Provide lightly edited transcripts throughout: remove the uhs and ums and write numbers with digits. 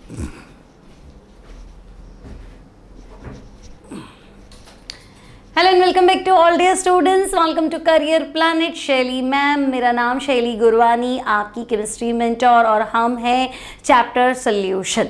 Hello and welcome back to all dear students, welcome to career planet. Shaili ma'am, मेरा नाम शैली गुरवानी, आपकी chemistry mentor, और हम हैं चैप्टर सोल्यूशन।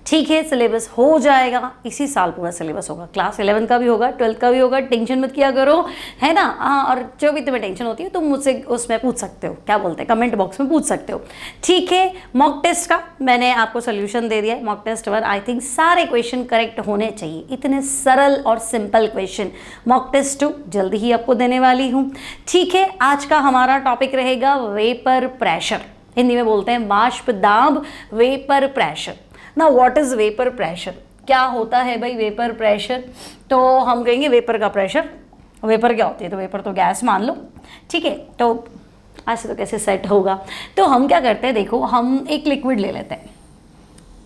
ठीक है, सिलेबस हो जाएगा इसी साल, पूरा सिलेबस होगा। क्लास 11 का भी होगा, 12th का भी होगा, टेंशन मत किया करो, है ना। हाँ, और जो भी तुम्हें टेंशन होती है तुम मुझसे उसमें पूछ सकते हो, क्या बोलते हैं, कमेंट बॉक्स में पूछ सकते हो। ठीक है, मॉक टेस्ट का मैंने आपको सोल्यूशन दे दिया है। मॉक टेस्ट 1 आई थिंक सारे क्वेश्चन करेक्ट होने चाहिए, इतने सरल और सिंपल क्वेश्चन। मॉक टेस्ट 2 जल्दी ही आपको देने वाली हूँ। ठीक है, आज का हमारा टॉपिक रहेगा वेपर प्रेशर, हिंदी में बोलते हैं वाष्प दाब, वेपर प्रेशर। ना व्हाट इज वेपर प्रेशर, क्या होता है भाई वेपर प्रेशर? तो हम कहेंगे वेपर का प्रेशर। वेपर क्या होती है? तो वेपर तो गैस मान लो। ठीक है, तो ऐसे तो कैसे सेट होगा? तो हम क्या करते हैं, देखो हम एक लिक्विड ले लेते हैं।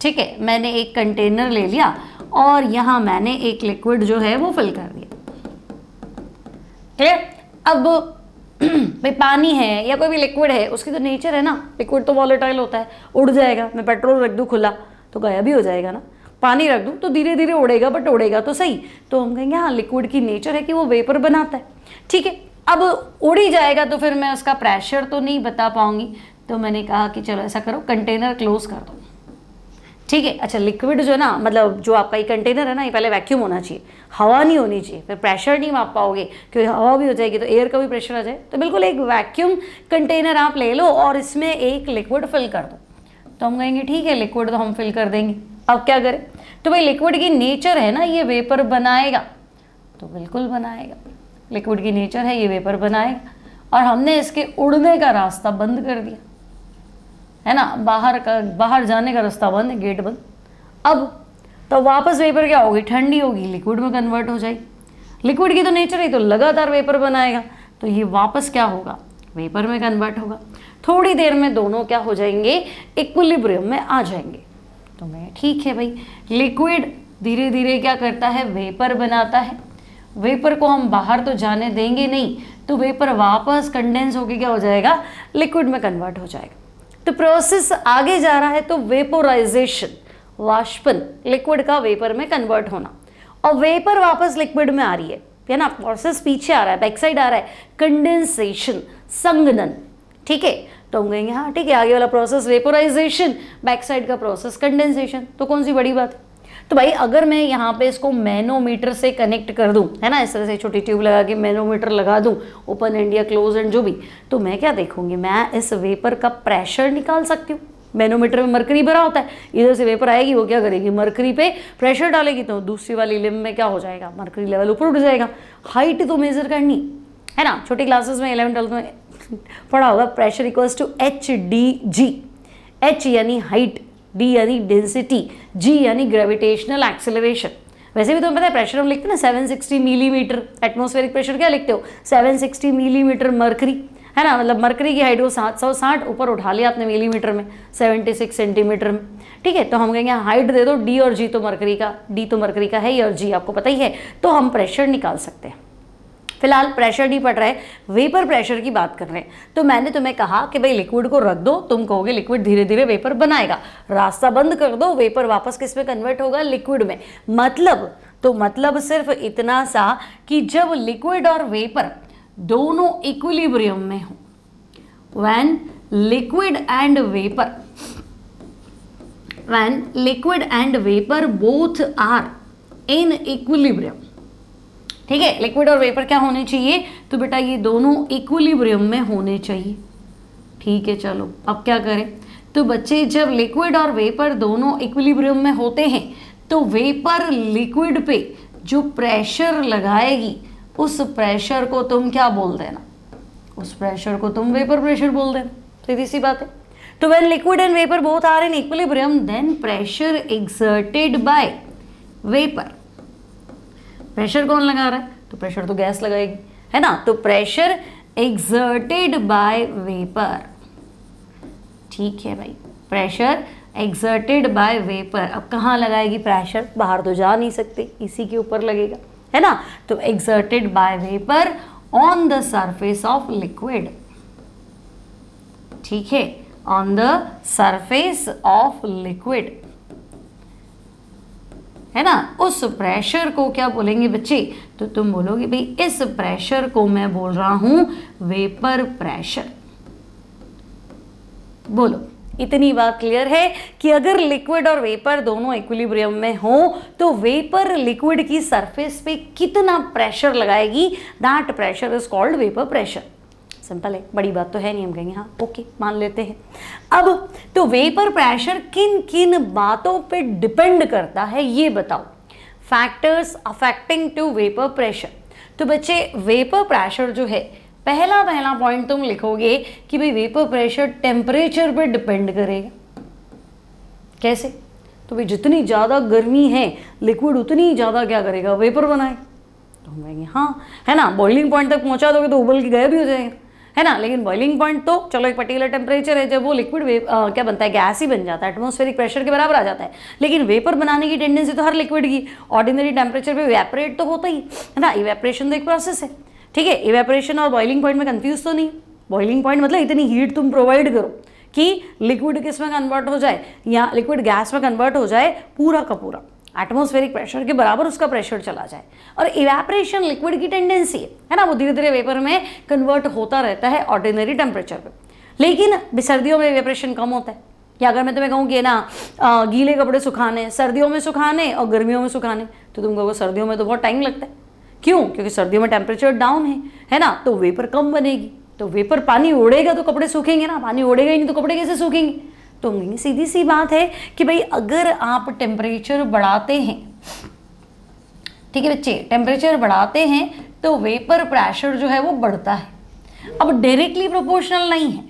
ठीक है, मैंने एक कंटेनर ले लिया और यहाँ मैंने एक लिक्विड जो है वो फिल कर दिया। क्लियर? अब भाई पानी है या कोई भी लिक्विड है, उसकी तो नेचर है ना, लिक्विड तो वॉलेटाइल होता है, उड़ जाएगा। मैं पेट्रोल रख दूँ खुला तो गायब भी हो जाएगा ना, पानी रख दूँ तो धीरे धीरे उड़ेगा, बट उड़ेगा तो सही। तो हम कहेंगे हाँ, लिक्विड की नेचर है कि वो वेपर बनाता है। ठीक है, अब उड़ ही जाएगा तो फिर मैं उसका प्रेशर तो नहीं बता पाऊंगी। तो मैंने कहा कि चलो ऐसा करो, कंटेनर क्लोज कर दो। ठीक है, अच्छा लिक्विड जो है ना, मतलब जो आपका ये कंटेनर है ना, ये पहले वैक्यूम होना चाहिए, हवा नहीं होनी चाहिए, फिर प्रेशर नहीं माप पाओगे, क्योंकि हवा भी हो जाएगी तो एयर का भी प्रेशर आ जाए। तो बिल्कुल एक वैक्यूम कंटेनर आप ले लो और इसमें एक लिक्विड फिल कर दो। तो हम कहेंगे ठीक है, लिक्विड तो हम फिल कर देंगे। अब क्या करें? तो भाई लिक्विड की नेचर है ना, ये वेपर बनाएगा, तो बिल्कुल बनाएगा। लिक्विड की नेचर है ये वेपर बनाएगा, और हमने इसके उड़ने का रास्ता बंद कर दिया, है ना, बाहर जाने का रास्ता बंद है, गेट बंद। अब तो वापस वेपर क्या होगी? ठंडी होगी, लिक्विड में कन्वर्ट हो जाएगी। लिक्विड की तो नेचर है तो लगातार वेपर बनाएगा, तो ये वापस क्या होगा? वेपर में कन्वर्ट होगा। थोड़ी देर में दोनों क्या हो जाएंगे? इक्विलिब्रियम में आ जाएंगे। तो मैं ठीक है भाई, लिक्विड धीरे धीरे क्या करता है? वेपर बनाता है। वेपर को हम बाहर तो जाने देंगे नहीं, तो वेपर वापस कंडेंस होकर क्या हो जाएगा? लिक्विड में कन्वर्ट हो जाएगा। तो प्रोसेस आगे जा रहा है, तो वेपोराइजेशन, वाष्पन, लिक्विड का वेपर में कन्वर्ट होना, और वेपर वापस लिक्विड में आ रही है ना। प्रोसेस पीछे आ रहा है, बैक साइड आ रहा है, कंडेंसेशन, संघनन। ठीक है, तो हम कहेंगे हाँ ठीक है, आगे वाला प्रोसेस वेपोराइजेशन, बैक साइड का प्रोसेस कंडेंसेशन। तो कौन सी बड़ी बात है? तो भाई अगर मैं यहाँ पे इसको मैनोमीटर से कनेक्ट कर दूँ, है ना, इस तरह से छोटी ट्यूब लगा के मैनोमीटर लगा दूँ, ओपन एंड या क्लोज एंड जो भी, तो मैं क्या देखूंगी? मैं इस वेपर का प्रेशर निकाल सकती हूँ। मैनोमीटर में मरकरी भरा होता है, इधर से वेपर आएगी, वो क्या करेगी? मरकरी पे प्रेशर डालेगी, तो दूसरी वाली लिम्ब में क्या हो जाएगा? मरकरी लेवल ऊपर उठ जाएगा। हाइट तो मेजर करनी है ना, छोटी क्लासेस में 11th 12th में पढ़ा होगा, pressure equals to HdG। H यानी हाइट, D यानी डेंसिटी, G यानी ग्रेविटेशनल एक्सेलरेशन। वैसे भी तुम्हें पता है प्रेशर हम लिखते हैं ना 760 मिलीमीटर, एटमॉस्फेरिक प्रेशर क्या लिखते हो? 760 मिलीमीटर मरकरी, है ना, मतलब मरकरी की हाइट को 760 ऊपर उठा लिया आपने मिलीमीटर में, 76 सेंटीमीटर में। ठीक है, तो हम कहेंगे हाइट दे दो, D और G तो मरकरी का, D तो मरकरी का है ही, और G आपको पता ही है, तो हम प्रेशर निकाल सकते हैं। फिलहाल प्रेशर नहीं पड़ रहा है, वेपर प्रेशर की बात कर रहे हैं। तो मैंने तुम्हें कहा कि भाई लिक्विड को रख दो, तुम कहोगे लिक्विड धीरे धीरे वेपर बनाएगा, रास्ता बंद कर दो, वेपर वापस किस में कन्वर्ट होगा? लिक्विड में। मतलब सिर्फ इतना सा कि जब लिक्विड और वेपर दोनों इक्विलिब्रियम में हो, when liquid and vapour both are in equilibrium. ठीक है, लिक्विड और वेपर क्या होने चाहिए? तो बेटा ये दोनों इक्विलिब्रियम में होने चाहिए। ठीक है, चलो अब क्या करें? तो बच्चे जब लिक्विड और वेपर दोनों इक्विलिब्रियम में होते हैं, तो वेपर लिक्विड पे जो प्रेशर लगाएगी, उस प्रेशर को तुम क्या बोल देना? उस प्रेशर को तुम वेपर प्रेशर बोल देना। सीधी सी बात है। तो when liquid and vapour both are in equilibrium, then pressure exerted by vapour. Pressure कौन लगा रहा है? तो प्रेशर तो गैस लगाएगी, है ना। तो प्रेशर एक्सर्टेड बाय वेपर। ठीक है भाई, प्रेशर एक्सर्टेड बाय वेपर। अब कहाँ लगाएगी प्रेशर? बाहर तो जा नहीं सकते, इसी के ऊपर लगेगा, है ना। तो exerted by vapour on the surface of liquid. ठीक है, on the surface of liquid. है ना, उस प्रेशर को क्या बोलेंगे बच्चे? तो तुम बोलोगे भाई इस प्रेशर को मैं बोल रहा हूं वेपर प्रेशर। बोलो, इतनी बात क्लियर है कि अगर लिक्विड और वेपर दोनों इक्विलिब्रियम में हो तो वेपर लिक्विड की सरफेस पे कितना प्रेशर लगाएगी, that pressure is called vapour pressure. Simple है, बड़ी बात तो है नहीं। हम कहेंगे हाँ ओके मान लेते हैं। अब तो वेपर प्रेशर किन किन बातों पे डिपेंड करता है ये बताओ, factors affecting to vapour pressure. तो बच्चे वेपर प्रेशर जो है, पहला पॉइंट तुम लिखोगे कि भाई वेपर प्रेशर टेम्परेचर पे डिपेंड करेगा। कैसे? तो भाई जितनी ज़्यादा गर्मी है लिक्विड उतनी ज़्यादा क्या करेगा, वेपर बनाए। तो हम कहेंगे हाँ, है ना, बॉइलिंग पॉइंट तक पहुंचा दोगे तो उबल के गायब भी हो जाएगा, है ना। लेकिन बॉइलिंग पॉइंट तो चलो एक पर्टिकुलर टेम्परेचर है, जब वो लिक्विड क्या बनता है, गैस ही बन जाता है, एटमॉस्फेरिक प्रेशर के बराबर आ जाता है। लेकिन वेपर बनाने की टेंडेंसी तो हर लिक्विड की ऑर्डिनरी टेम्परेचर पे इवेपोरेट तो होता ही है ना। इवेपोरेशन तो एक प्रोसेस है, ठीक है। इवेपोरेशन और बॉइलिंग पॉइंट में कंफ्यूज तो नहीं। बॉइलिंग पॉइंट मतलब इतनी हीट तुम प्रोवाइड करो कि लिक्विड किस में कन्वर्ट हो जाए, या लिक्विड गैस में कन्वर्ट हो जाए, पूरा का पूरा एटमॉस्फेरिक प्रेशर के बराबर उसका प्रेशर चला जाए। और इवेपोरेशन लिक्विड की टेंडेंसी है ना, वो धीरे धीरे वेपर में कन्वर्ट होता रहता है ऑर्डिनरी टेम्परेचर पे। लेकिन सर्दियों में इवेपोरेशन कम होता है। या अगर मैं तुम्हें कहूँ कि ना गीले कपड़े सुखाने, सर्दियों में सुखाने और गर्मियों में सुखाने, तो तुम कहोगे सर्दियों में तो बहुत टाइम लगता है। क्यों? क्योंकि सर्दियों में टेम्परेचर डाउन है ना, तो वेपर कम बनेगी। तो वेपर, पानी उड़ेगा तो कपड़े सूखेंगे ना, पानी उड़ेगा ही नहीं तो कपड़े कैसे सूखेंगे? तो सीधी सी बात है कि भाई अगर आप टेम्परेचर बढ़ाते हैं, ठीक है बच्चे, टेम्परेचर बढ़ाते हैं तो वेपर प्रेशर जो है वो बढ़ता है। अब डायरेक्टली प्रोपोर्शनल नहीं है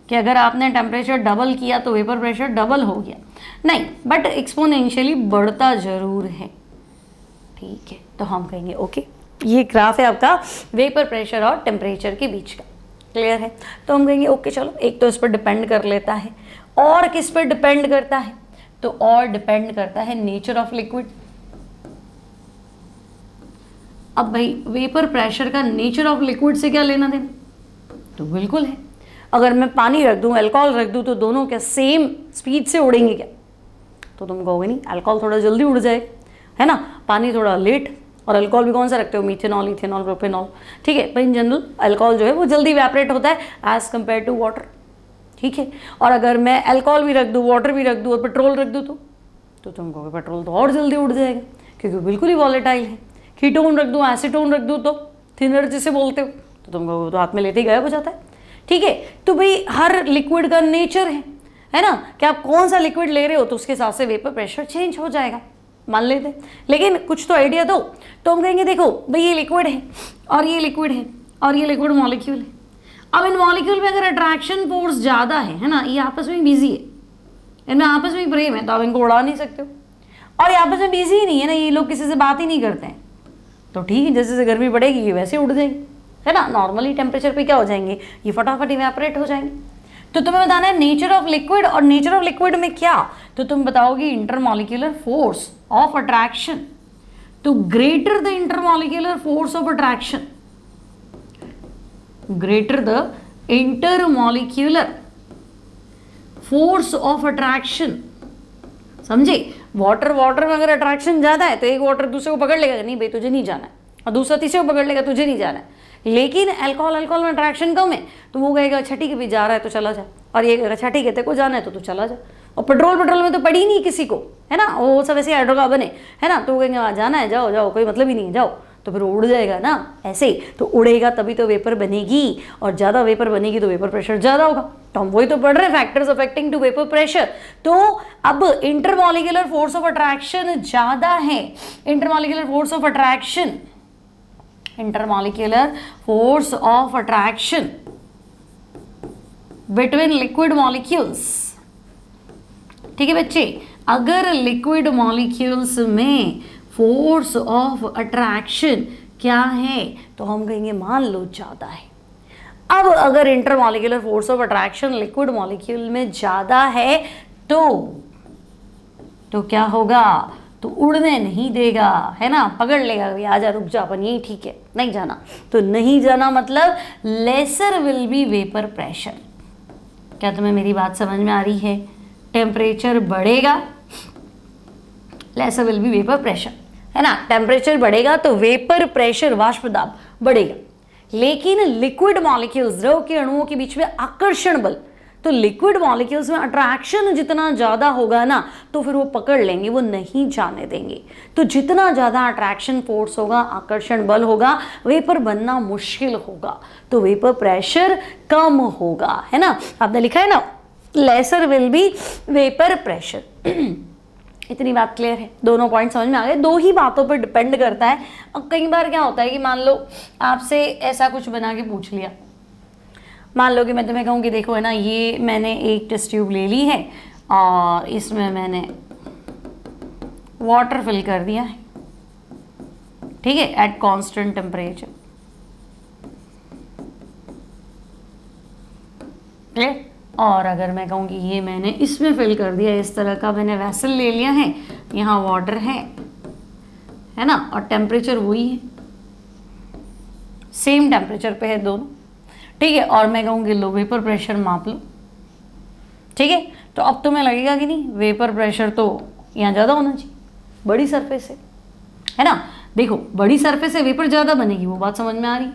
कि अगर आपने टेम्परेचर डबल किया तो वेपर प्रेशर डबल हो गया, नहीं, बट एक्सपोनेंशियली बढ़ता जरूर है, ठीक है। तो हम कहेंगे ओके, ये ग्राफ है आपका वेपर प्रेशर और टेम्परेचर के बीच का, क्लियर है। तो हम कहेंगे ओके चलो, एक तो इस पर डिपेंड कर लेता है, और किस पर डिपेंड करता है? तो और डिपेंड करता है नेचर ऑफ लिक्विड। अब भाई वेपर प्रेशर का नेचर ऑफ लिक्विड से क्या लेना देना? तो बिल्कुल है। अगर मैं पानी रख दूं, अल्कोहल रख दूं, तो दोनों क्या सेम स्पीड से उड़ेंगे क्या? तो तुम कहोगे नहीं, अल्कोहल थोड़ा जल्दी उड़ जाएगा, है ना, पानी थोड़ा लेट। और अल्कोहल भी कौन सा रखते हो, मीथेनॉल, इथेनॉल, प्रोपेनॉल, ठीक है। पर इन जनरल अल्कोहल जो है वो जल्दी इवेपोरेट होता है एज कम्पेयर टू वाटर, ठीक है। और अगर मैं अल्कोहल भी रख दूँ, वाटर भी रख दूँ और पेट्रोल रख दूँ तो तुम कहोगे पेट्रोल तो और जल्दी उड़ जाएगा क्योंकि बिल्कुल ही वॉलेटाइल है। कीटोन रख दूँ, एसीटोन रख दूँ तो थिनर जिसे बोलते हो, तो तुम कहोगे तो हाथ में लेते ही गायब हो जाता है, ठीक है। तो भाई हर लिक्विड का नेचर है ना, कि आप कौन सा लिक्विड ले रहे हो तो उसके हिसाब से वेपर प्रेशर चेंज हो जाएगा, मान लेते। लेकिन कुछ तो आइडिया दो। तो हम कहेंगे देखो भाई ये लिक्विड है और ये लिक्विड है और ये लिक्विड मॉलिक्यूल है। अब इन मॉलिक्यूल में अगर अट्रैक्शन फोर्स ज़्यादा है ना, ये आपस में बिजी है, इनमें आपस में प्रेम है, तो आप इनको उड़ा नहीं सकते हो। और ये आपस में बिजी ही नहीं है ना, ये लोग किसी से बात ही नहीं करते हैं, तो ठीक है, जैसे जैसे गर्मी बढ़ेगी ये वैसे उड़ जाएगी, है ना। नॉर्मली टेम्परेचर पे क्या हो जाएंगे, ये फटाफट इवेपोरेट हो जाएंगे। तो तुम्हें बताना है नेचर ऑफ लिक्विड, और नेचर ऑफ लिक्विड में क्या, तो तुम बताओगे इंटरमॉलिक्यूलर फोर्स ऑफ अट्रैक्शन। तो greater the intermolecular force of attraction, greater the intermolecular force of attraction, समझे। वाटर वाटर में अगर अट्रैक्शन ज्यादा है तो एक वाटर दूसरे को पकड़ लेगा, नहीं भाई तुझे नहीं जाना है, और दूसरा तीसरे को पकड़ लेगा, तुझे नहीं जाना है। लेकिन अल्कोहल में अट्रैक्शन कम है तो वो कहेगा अच्छा ठीक है भी जा रहा है तो चला जा, और ये कहेगा अच्छा ठीक है तेरे को जाना है तो तू चला जा। और पेट्रोल में तो पड़ी नहीं किसी को, है ना, वो सब ऐसे हाइड्रोकार्बन है ना, तो वो कहेंगे जाना है जाओ जाओ, कोई मतलब ही नहीं है जाओ, तो फिर उड़ जाएगा ना। ऐसे तो उड़ेगा तभी तो वेपर बनेगी, और ज़्यादा वेपर बनेगी तो वेपर प्रेशर ज़्यादा होगा। तो हम वही तो पढ़ रहे हैं, factors affecting to vapour pressure. तो अब इंटरमॉलिक्यूलर फोर्स ऑफ अट्रैक्शन ज़्यादा है, intermolecular force of attraction, intermolecular force of attraction between liquid molecules, ठीक है बच्चे। अगर लिक्विड मॉलिक्यूल्स में फोर्स ऑफ अट्रैक्शन क्या है तो हम कहेंगे मान लो ज़्यादा है। अब अगर intermolecular force of attraction liquid molecule में ज़्यादा है तो क्या होगा, तो उड़ने नहीं देगा, है ना, पकड़ लेगा, आजा रुक जा अपन यही ठीक है, नहीं जाना। तो नहीं जाना मतलब laser will be vapour pressure. क्या तुम्हें मेरी बात समझ में आ रही है? टेम्परेचर बढ़ेगा laser will be vapour pressure, है ना। टेम्परेचर बढ़ेगा तो वेपर प्रेशर वाष्प दाब बढ़ेगा। लेकिन लिक्विड मॉलिक्यूल्स, द्रव के अणुओं के बीच में आकर्षण बल, तो लिक्विड मॉलिक्यूल्स में अट्रैक्शन जितना ज़्यादा होगा ना तो फिर वो पकड़ लेंगे, वो नहीं जाने देंगे। तो जितना ज़्यादा अट्रैक्शन फोर्स होगा, आकर्षण बल होगा, वेपर बनना मुश्किल होगा, तो वेपर प्रेशर कम होगा, है ना। आपने लिखा है ना laser will be vapour pressure. इतनी बात क्लियर है, दोनों पॉइंट समझ में आ गए। दो ही बातों पर डिपेंड करता है। अब कई बार क्या होता है कि मान लो आपसे ऐसा कुछ बना के पूछ लिया, मान लो कि मैं तुम्हें कहूँ कि देखो है ना, ये मैंने एक टेस्ट ट्यूब ले ली है और इसमें मैंने वाटर फिल कर दिया है, ठीक है, एट कांस्टेंट टेम्परेचर, क्लियर। और अगर मैं कहूँ कि ये मैंने इसमें फिल कर दिया, इस तरह का मैंने वेसल ले लिया है, यहाँ वाटर है ना, और टेम्परेचर वही है, सेम टेम्परेचर पे है दोनों, ठीक है। और मैं कहूँगी लो वेपर प्रेशर माप लो, ठीक है। तो अब तुम्हें लगेगा कि नहीं वेपर प्रेशर तो यहाँ ज़्यादा होना चाहिए, बड़ी सरफेस है ना। देखो बड़ी सरफेस से वेपर ज़्यादा बनेगी, वो बात समझ में आ रही है,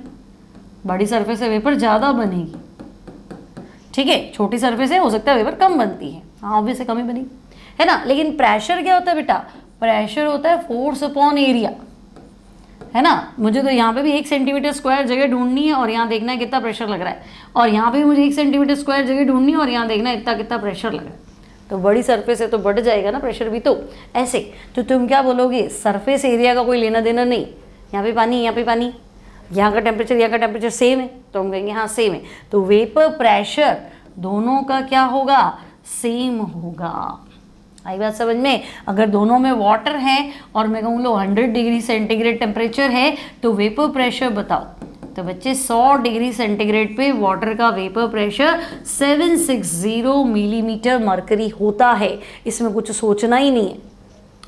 बड़ी सरफेस से वेपर ज़्यादा बनेगी, ठीक है। छोटी सरफेस है, हो सकता है वेपर कम बनती है, हाँ ऑब्वियसली कम ही बनेगी, है ना। लेकिन प्रेशर क्या होता है बेटा, प्रेशर होता है फोर्स अपॉन एरिया, है ना। मुझे तो यहाँ पे भी 1 सेंटीमीटर स्क्वायर जगह ढूंढनी है और यहाँ देखना है कितना प्रेशर लग रहा है, और यहाँ पे भी मुझे 1 सेंटीमीटर स्क्वायर जगह ढूंढनी है और यहाँ देखना है इतना कितना प्रेशर लग रहा है। तो बड़ी सरफेस है तो बढ़ जाएगा ना प्रेशर भी, तो ऐसे। तो तुम क्या बोलोगे, सरफेस एरिया का कोई लेना देना नहीं, यहाँ पे पानी, यहाँ पे पानी, यहाँ का टेम्परेचर सेम है, तो हम कहेंगे हाँ सेम है। तो वेपर प्रेशर दोनों का क्या होगा, सेम होगा। आई बात समझ में। अगर दोनों में वाटर है और मैं कहूँ लो 100 डिग्री सेंटीग्रेड टेम्परेचर है तो वेपर प्रेशर बताओ, तो बच्चे 100 डिग्री सेंटीग्रेड पे वाटर का वेपर प्रेशर 760 मिलीमीटर मरकरी होता है। इसमें कुछ सोचना ही नहीं है,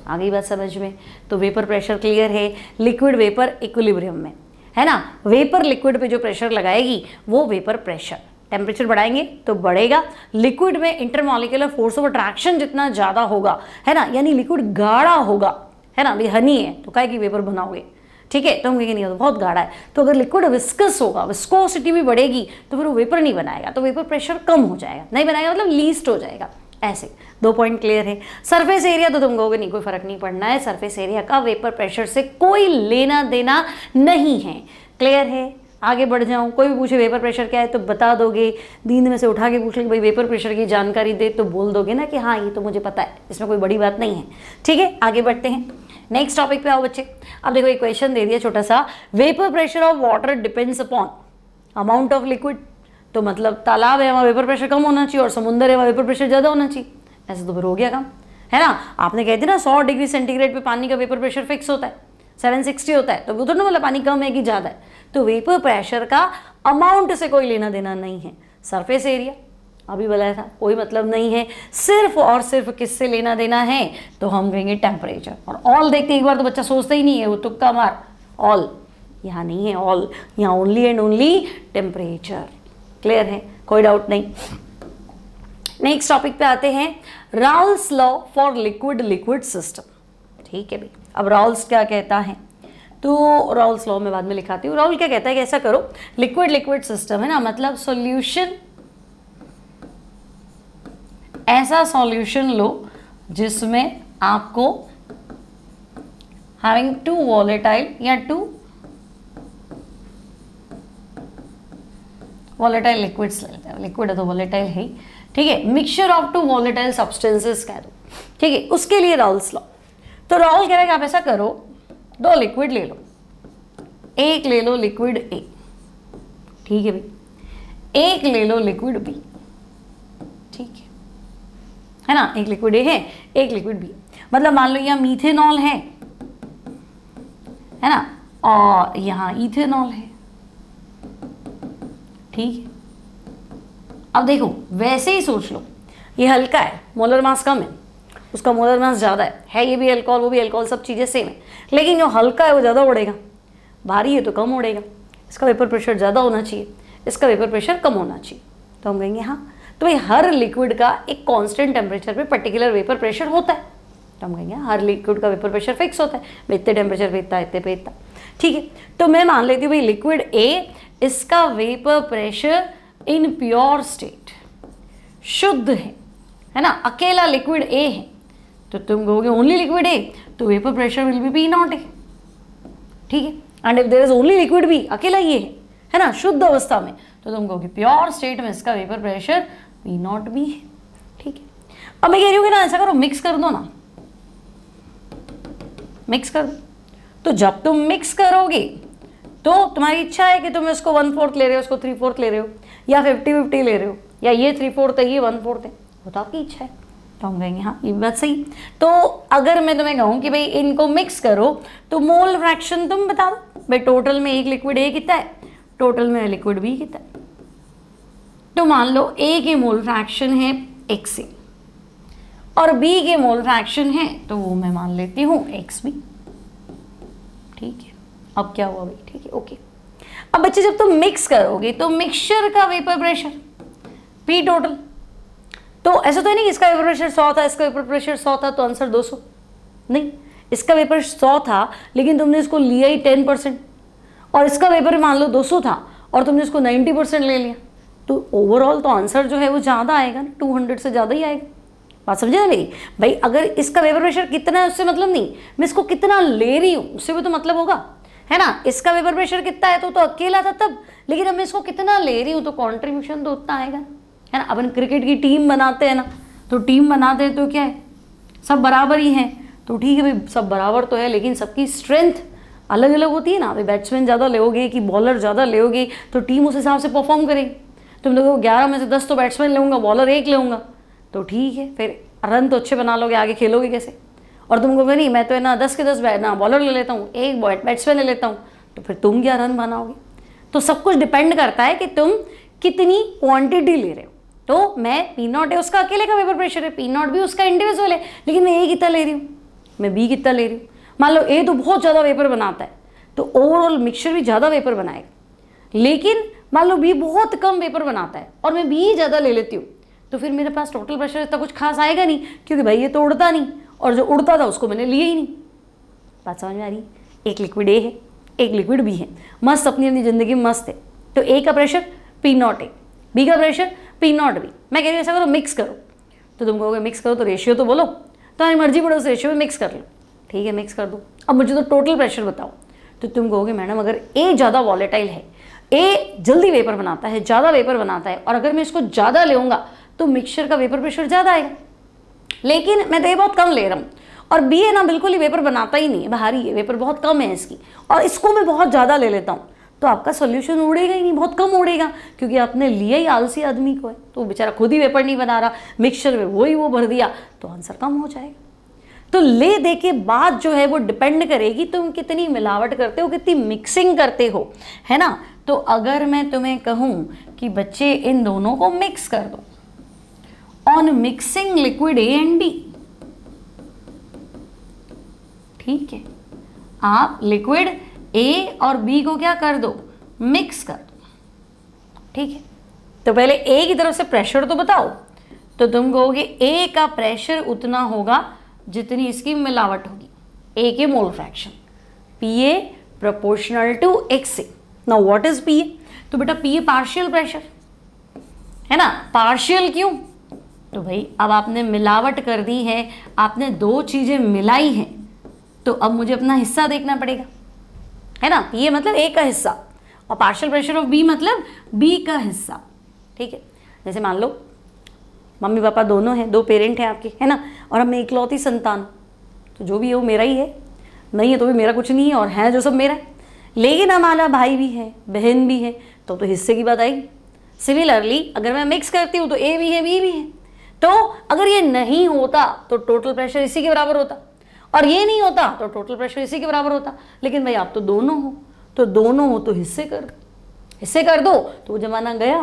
आ गई बात समझ में। तो वेपर प्रेशर क्लियर है, लिक्विड वेपर इक्विलिब्रियम में, है ना। वेपर लिक्विड पे जो प्रेशर लगाएगी वो वेपर प्रेशर, टेम्परेचर बढ़ाएंगे तो बढ़ेगा। लिक्विड में इंटरमॉलिक्यूलर फोर्स ऑफ अट्रैक्शन जितना ज़्यादा होगा, है ना, यानी लिक्विड गाढ़ा होगा, है ना। भाई हनी है तो काय की वेपर बनाओगे, ठीक है। तो हम कहेंगे नहीं तो बहुत गाढ़ा है, तो अगर लिक्विड विस्कस होगा, विस्कोसिटी भी बढ़ेगी तो फिर वो वेपर नहीं बनाएगा, तो वेपर प्रेशर कम हो जाएगा, नहीं बनाएगा मतलब लीस्ट हो जाएगा। ऐसे दो पॉइंट क्लियर है। सरफेस एरिया तो तुम कहोगे नहीं कोई फर्क नहीं पड़ना है, सरफेस एरिया का वेपर प्रेशर से कोई लेना देना नहीं है, क्लियर है। आगे बढ़ जाऊँ, कोई भी पूछे वेपर प्रेशर क्या है तो बता दोगे, नींद में से उठा के पूछ ले भाई वेपर प्रेशर की जानकारी दे तो बोल दोगे ना कि हाँ ये तो मुझे पता है, इसमें कोई बड़ी बात नहीं है, ठीक है। आगे बढ़ते हैं, नेक्स्ट टॉपिक पे आओ बच्चे। अब देखो एक क्वेश्चन दे दिया छोटा सा, vapour pressure of water depends upon amount of liquid. तो मतलब तालाब है वहाँ वेपर प्रेशर कम होना चाहिए और समुद्र है वहाँ वेपर प्रेशर ज़्यादा होना चाहिए, ऐसे तो फिर हो गया काम, है ना। आपने कहते ना 100 डिग्री सेंटीग्रेड पे पानी का वेपर प्रेशर फिक्स होता है, 760 होता है, तो वो तो ना मतलब पानी कम है कि ज़्यादा है। तो वेपर प्रेशर का अमाउंट से कोई लेना देना नहीं है। सरफेस एरिया अभी बताया था, कोई मतलब नहीं है, सिर्फ और सिर्फ किससे लेना देना है, तो हम कहेंगे टेम्परेचर। और ऑल देखते एक बार तो बच्चा सोचता ही नहीं है, वो तुक्का मार, ऑल यहाँ नहीं है, ऑल यहाँ only and only temperature, clear है, कोई डाउट नहीं। नेक्स्ट टॉपिक पे आते हैं, Raoul's law for liquid system, ठीक है भाई। अब राउल्स क्या कहता है, तो राउल्स लॉ में बाद में लिखाती हूँ। राउल क्या कहता है कि ऐसा करो, लिक्विड सिस्टम है ना, मतलब सॉल्यूशन, ऐसा सॉल्यूशन लो जिसमें आपको हैविंग टू वॉलेटाइल या टू वॉलेटाइल लिक्विड्स लेते हैं, लिक्विड है तो वॉलेटाइल है, ठीक है। Mixture of two volatile substances कह दो, ठीक है, उसके लिए राउल्स लॉ। तो राउल कह रहा है कि आप ऐसा करो, दो लिक्विड ले लो, एक ले लो लिक्विड ए, ठीक है भाई, एक ले लो लिक्विड बी, ठीक है ना। एक लिक्विड ए है, एक लिक्विड बी, मतलब मान लो यहाँ मीथेनॉल है ना, और यहाँ इथेनॉल है, ठीक है। अब देखो वैसे ही सोच लो, ये हल्का है, मोलर मास कम है, उसका मोलर मास ज़्यादा है ये भी अल्कोहल वो भी अल्कोहल, सब चीज़ें सेम है, लेकिन जो हल्का है वो ज़्यादा उड़ेगा, भारी है तो कम उड़ेगा, इसका वेपर प्रेशर ज़्यादा होना चाहिए, इसका वेपर प्रेशर कम होना चाहिए। तो हम कहेंगे हाँ, तो भाई हर लिक्विड का एक कांस्टेंट टेम्परेचर पे पर्टिकुलर वेपर प्रेशर होता है, तो हम कहेंगे हर लिक्विड का वेपर प्रेशर फिक्स होता है, भाई इतने टेम्परेचर पे इतना, इतने पे इतना। ठीक है, तो मैं मान लेती हूँ भाई लिक्विड ए, इसका vapour pressure in pure state शुद्ध है ना, अकेला लिक्विड ए है, तो तुम कहोगे ओनली लिक्विड ए, तो vapour pressure will be P not A. ठीक है, and if there is only liquid B, अकेला ये है ना शुद्ध अवस्था में, तो तुम कहोगे प्योर स्टेट में इसका vapour pressure P not be है। ठीक है, अब मैं कह रही हूँ कि ना ऐसा करो, मिक्स कर दो ना, मिक्स कर दो। तो जब तुम मिक्स करोगे तो तुम्हारी इच्छा है कि तुम इसको 1/4 ले रहे हो, इसको 3/4 ले रहे हो, या 50-50 ले रहे हो, या ये 3/4 है ये 1/4 है, वो तो आपकी इच्छा है। तो हम कहेंगे हाँ ये बात सही। तो अगर मैं तुम्हें कहूँ कि भाई इनको मिक्स करो, तो मोल फ्रैक्शन तुम बता दो भाई, टोटल में एक लिक्विड ए कितना है, टोटल में लिक्विड बी कितना है। तो मान लो ए के मोल फ्रैक्शन है XA और बी के मोल फ्रैक्शन है, तो वो मैं मान लेती हूँ XB। ठीक है, अब क्या हुआ भाई, ठीक है ओके। अब बच्चे जब तुम मिक्स करोगे तो मिक्सचर का वेपर प्रेशर P टोटल, तो ऐसा तो है नहीं इसका वेपर प्रेशर 100 था, इसका वेपर प्रेशर 100 था, तो आंसर 200 नहीं, इसका वेपर 100 था लेकिन तुमने इसको लिया ही 10%, और इसका वेपर मान लो 200 था और तुमने इसको 90% ले लिया, तो ओवरऑल तो आंसर जो है वो ज़्यादा आएगा ना, 200 से ज़्यादा ही आएगा। बात समझे ना मेरी भाई, अगर इसका वेपर प्रेशर कितना है उससे मतलब नहीं, मैं इसको कितना ले रही हूँ उससे भी तो मतलब होगा, है ना। इसका वेपर प्रेशर कितना है तो अकेला था तब, लेकिन अब मैं इसको कितना ले रही हूँ तो कंट्रीब्यूशन तो उतना आएगा, है ना। अपन क्रिकेट की टीम बनाते हैं ना, तो टीम बनाते हैं तो क्या है, सब बराबर ही हैं, तो ठीक है भाई सब बराबर तो है, लेकिन सबकी स्ट्रेंथ अलग अलग होती है ना। भाई बैट्समैन ज़्यादा लोगे कि बॉलर ज़्यादा लोगे, तो टीम उस हिसाब से परफॉर्म करेगी। तुम लोगों को 11 में से 10 तो बैट्समैन लूँगा, बॉलर 1 लूँगा, तो ठीक है, फिर रन तो अच्छे बना लोगे, आगे खेलोगे कैसे। और तुमको नहीं, मैं तो है ना 10 के 10 ना बॉलर ले लेता हूँ, 1 बैट्समैन ले लेता हूँ, तो फिर तुम क्या रन बनाओगे। तो सब कुछ डिपेंड करता है कि तुम कितनी क्वांटिटी ले रहे हो। तो मैं P0 है उसका अकेले का वेपर प्रेशर है, P0 भी उसका इंडिविजुअल है, लेकिन मैं A कितना ले रही हूँ, मैं B कितना ले रही हूँ। मान लो A तो बहुत ज़्यादा वेपर बनाता है, तो ओवरऑल मिक्सचर भी ज़्यादा वेपर बनाएगा, लेकिन मान लो B बहुत कम वेपर बनाता है और मैं B ज़्यादा ले लेती हूँ, तो फिर मेरे पास टोटल प्रेशर इतना कुछ खास आएगा नहीं, क्योंकि भाई ये तो उड़ता नहीं, और जो उड़ता था उसको मैंने लिया ही नहीं। बात समझ में आ रही। एक लिक्विड A है, एक लिक्विड B है, मस्त अपनी अपनी ज़िंदगी में मस्त है। तो A का प्रेशर P0 है, B का प्रेशर P0 B। मैं कह रही हूँ ऐसा करो, मिक्स करो, तो तुम कहोगे मिक्स करो तो रेशियो तो बोलो, तुम्हारी मर्जी पड़े उस रेशियो में मिक्स कर लो। ठीक है, मिक्स कर दो। अब मुझे तो टोटल प्रेशर बताओ, तो तुम कहोगे मैडम अगर A ज़्यादा वॉलेटाइल है, A जल्दी वेपर बनाता है, ज़्यादा वेपर बनाता है, और अगर मैं इसको ज़्यादा लूँगा तो मिक्सचर का वेपर प्रेशर ज़्यादा आएगा, लेकिन मैं तो ये बहुत कम ले रहा हूँ, और B है ना बिल्कुल ही वेपर बनाता ही नहीं है, भारी है, वेपर बहुत कम है इसकी, और इसको मैं बहुत ज़्यादा ले लेता हूँ, तो आपका सोल्यूशन उड़ेगा ही नहीं, बहुत कम उड़ेगा, क्योंकि आपने लिया ही आलसी आदमी को है, तो बेचारा खुद ही वेपर नहीं बना रहा, मिक्सचर में वो भर दिया, तो आंसर कम हो जाएगा। तो ले दे के बात जो है वो डिपेंड करेगी तुम कितनी मिलावट करते हो, कितनी मिक्सिंग करते हो, है ना। तो अगर मैं तुम्हें कहूँ कि बच्चे इन दोनों को मिक्स कर दो, on mixing liquid A and B, ठीक है, आप लिक्विड A और B को क्या कर दो, मिक्स कर दो। ठीक है, तो पहले A की तरफ से प्रेशर तो बताओ, तो तुम कहोगे A का प्रेशर उतना होगा जितनी इसकी मिलावट होगी, A के mole fraction, PA proportional to XA। Now what is PA, तो बेटा PA पार्शियल प्रेशर है ना। पार्शियल क्यों, तो भाई अब आपने मिलावट कर दी है, आपने दो चीजें मिलाई हैं, तो अब मुझे अपना हिस्सा देखना पड़ेगा, है ना। PA मतलब A का हिस्सा, और पार्शियल प्रेशर ऑफ B मतलब B का हिस्सा। ठीक है, जैसे मान लो मम्मी पापा दोनों हैं, 2 पेरेंट हैं आपके, है ना, और अब मैं इकलौती संतान, तो जो भी है वो मेरा ही है, नहीं है तो भी मेरा कुछ नहीं है, और है जो सब मेरा है। लेकिन हमारा भाई भी है, बहन भी है, तो हिस्से की बात आएगी। सिमिलरली अगर मैं मिक्स करती हूँ तो A भी है, B भी है, तो अगर ये नहीं होता तो टोटल प्रेशर इसी के बराबर होता, और ये नहीं होता तो टोटल प्रेशर इसी के बराबर होता। लेकिन भाई आप तो दोनों हो, तो दोनों हो तो हिस्से कर दो, हिस्से कर दो, तो वो जमाना गया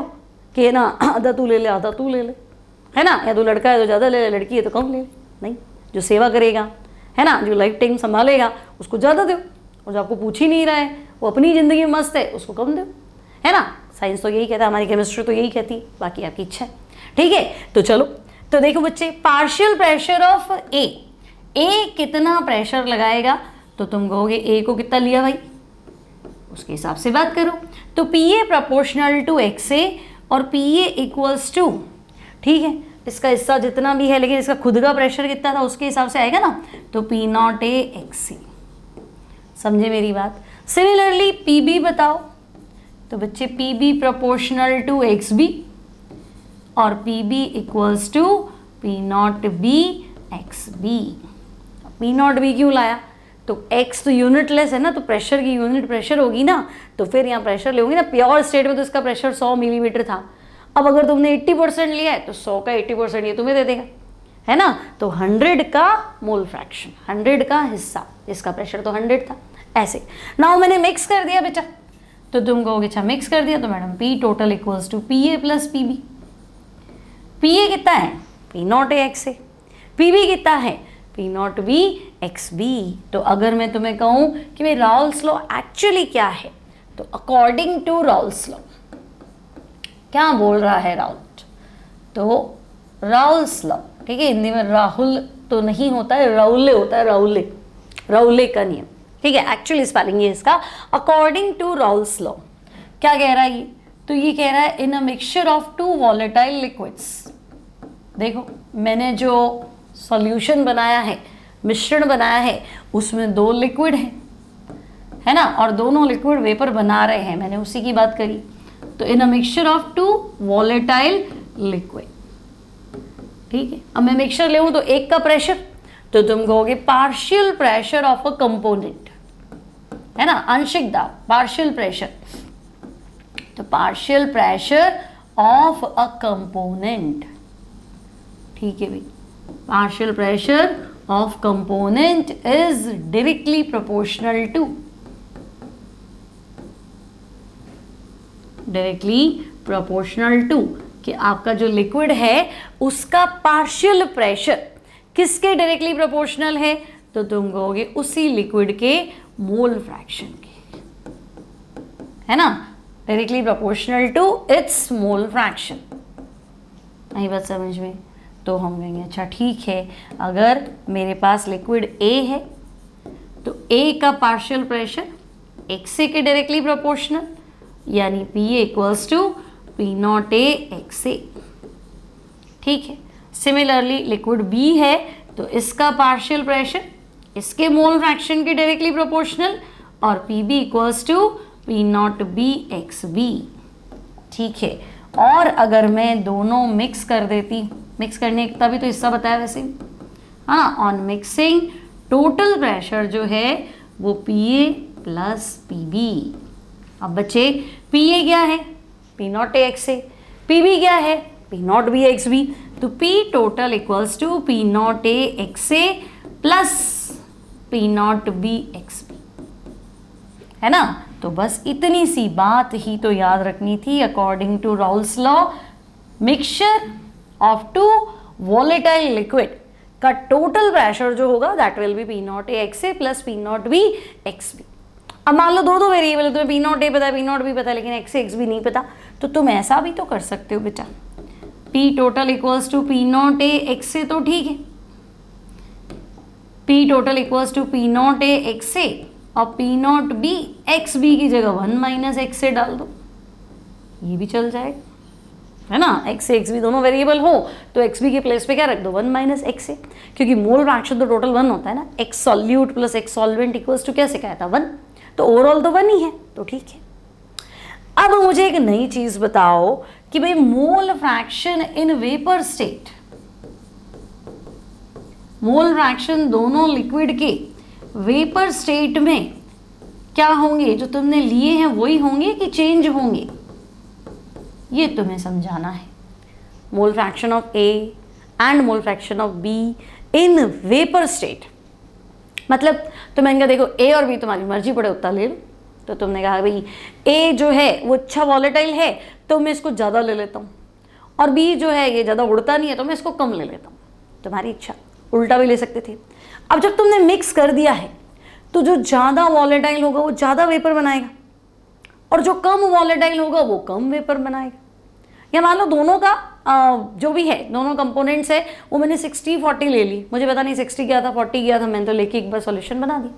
कि ना आधा तू ले ले आधा तू ले ले, है ना, या तो लड़का है तो ज़्यादा ले ले, लड़की है तो कम ले ले। नहीं, जो सेवा करेगा, है ना, जो लाइफ टाइम संभालेगा उसको ज़्यादा दो, और जो आपको पूछ ही नहीं रहा है, वो अपनी ज़िंदगी में मस्त है, उसको कम दो, है ना। साइंस तो यही कहता है, हमारी केमिस्ट्री तो यही कहती है, बाकी आपकी इच्छा है। ठीक है, तो चलो, तो देखो बच्चे, पार्शियल प्रेशर ऑफ A ए कितना प्रेशर लगाएगा, तो तुम कहोगे ए को कितना लिया भाई, उसके हिसाब से बात करो। तो P A proportional to X A और पी ए इक्वल्स टू, ठीक है, इसका हिस्सा जितना भी है लेकिन इसका खुद का प्रेशर कितना था उसके हिसाब से आएगा ना, तो P not A X C. समझे मेरी बात। सिमिलरली पी बी बताओ, तो बच्चे P B proportional to X B और P B equals to P not B X B. P not B क्यों लाया, तो x तो यूनिटलेस है ना, तो प्रेशर की यूनिट प्रेशर होगी ना, तो फिर यहाँ प्रेशर ले होगी ना। प्योर स्टेट में तो इसका प्रेशर 100 मिलीमीटर था, अब अगर तुमने 80% लिया है तो 100 का 80% ये तुम्हें दे देगा, है ना। तो 100 का मोल फ्रैक्शन, 100 का हिस्सा, इसका प्रेशर तो 100 था। ऐसे नाउ मैंने मिक्स कर दिया बेटा, तो तुम कहोगे अच्छा मिक्स कर दिया, तो madam P total equals to P A plus P B. P A कितना है, P not A X A, P B कितना है, P not B X B. तो अगर मैं तुम्हें कहूँ कि भाई राउल्स लॉ एक्चुअली क्या है, तो अकॉर्डिंग टू राउल्स लॉ क्या बोल रहा है राउल्ट, तो राउल्स लॉ, ठीक है, हिंदी में राहुल तो नहीं होता है, राउले होता है, राउले, राउले का नियम, ठीक है, एक्चुअली स्पेलिंग है इसका। अकॉर्डिंग टू राउल्स लॉ क्या कह रहा है ये, तो ये कह रहा है in a mixture of two volatile liquids. देखो मैंने जो सॉल्यूशन बनाया है, मिश्रण बनाया है, उसमें 2 लिक्विड है ना, और दोनों लिक्विड वेपर बना रहे हैं, मैंने उसी की बात करी। तो in a mixture of 2 volatile liquid, ठीक है। अब मैं मिक्सचर लेऊं तो एक का प्रेशर, तो तुम कहोगे partial pressure of a component, है ना, आंशिक दाब, पार्शियल प्रेशर, तो partial pressure of a component, ठीक है भाई। Partial pressure of component is directly proportional to, directly proportional to कि आपका जो लिक्विड है उसका पार्शियल प्रेशर किसके डायरेक्टली प्रोपोर्शनल है, तो तुम कहोगे उसी लिक्विड के मोल फ्रैक्शन के, है ना, directly proportional to its mole fraction. नहीं बात समझ में, तो हम कहेंगे अच्छा ठीक है, अगर मेरे पास लिक्विड ए है तो ए का पार्शियल प्रेशर एक्स ए के डायरेक्टली प्रोपोर्शनल, यानी P A equals to P not A X A, ठीक है। सिमिलरली लिक्विड बी है तो इसका पार्शियल प्रेशर इसके मोल फ्रैक्शन के डायरेक्टली प्रोपोर्शनल, और P B equals to P not B X B, ठीक है। और अगर मैं दोनों मिक्स कर देती, मिक्स करने का भी तो हिस्सा बताया वैसे, हाँ, ऑन मिक्सिंग टोटल प्रेशर जो है वो P A plus P B. अब बच्चे पी ए क्या है, P not A X A, P B क्या है, P not B X B, तो P total equals to P not A X A plus P not B X B, है ना। तो बस इतनी सी बात ही तो याद रखनी थी। According to Raoult's law mixture of 2 volatile liquid का टोटल प्रेशर जो होगा that will be P not A X A plus P not B X B. अब मान लो दो वेरिएबल है, तुम्हें पी नॉट ए पता है, पी नॉट बी पता है, लेकिन एक्स ए एक्स बी नहीं पता, तो तुम ऐसा भी तो कर सकते हो बेटा, P total equals to P not A X A, तो ठीक है, P total equals to P not A X A और P not B X B की जगह 1 माइनस एक्स ए डाल दो, ये भी चल जाएगा, है ना। एक्स ए एक्स बी दोनों वेरिएबल हो तो एक्स बी के प्लेस पे क्या रख दो, 1 माइनस एक्स ए, क्योंकि मोल फ्रैक्शन तो टोटल 1 होता है ना, X solute plus X solvent equals to क्या सिखाया था 1, तो ओवरऑल तो 1 ही है, तो ठीक है। अब मुझे एक नई चीज बताओ कि भाई mole fraction in vapour state, mole fraction दोनों लिक्विड के वेपर स्टेट में क्या होंगे, जो तुमने लिए हैं वही होंगे कि चेंज होंगे, ये तुम्हें समझाना है। Mole fraction of A and mole fraction of be in vapour state, मतलब तुमने कहा देखो ए और बी तुम्हारी मर्जी पड़े उतना ले लो, तो तुमने कहा भाई ए जो है वो अच्छा वॉलेटाइल है तो मैं इसको ज़्यादा ले लेता हूँ, और बी जो है ये ज़्यादा उड़ता नहीं है तो मैं इसको कम ले लेता हूँ, तुम्हारी इच्छा, उल्टा भी ले सकते थे। अब जब तुमने मिक्स कर दिया है तो जो ज़्यादा वॉलेटाइल होगा वो ज़्यादा वेपर बनाएगा और जो कम वॉलेटाइल होगा वो कम वेपर बनाएगा, या मान लो दोनों का जो भी है दोनों कंपोनेंट्स है वो मैंने 60-40 ले ली, मुझे पता नहीं 60 क्या था 40 क्या था, मैंने तो लेके एक बार सॉल्यूशन बना दी।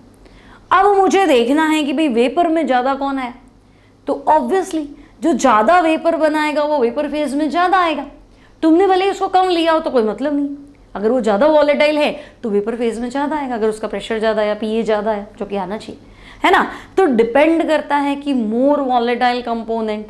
अब मुझे देखना है कि भाई वेपर में ज़्यादा कौन है, तो ऑब्वियसली जो ज़्यादा वेपर बनाएगा वो वेपर फेज में ज़्यादा आएगा। तुमने भले उसको कम लिया हो तो कोई मतलब नहीं, अगर वो ज़्यादा वॉलेटाइल है तो वेपर फेज में ज़्यादा आएगा, अगर उसका प्रेशर ज़्यादा है, पीए ज़्यादा है, जो कि आना चाहिए, है ना। तो डिपेंड करता है कि मोर वॉलेटाइल कंपोनेंट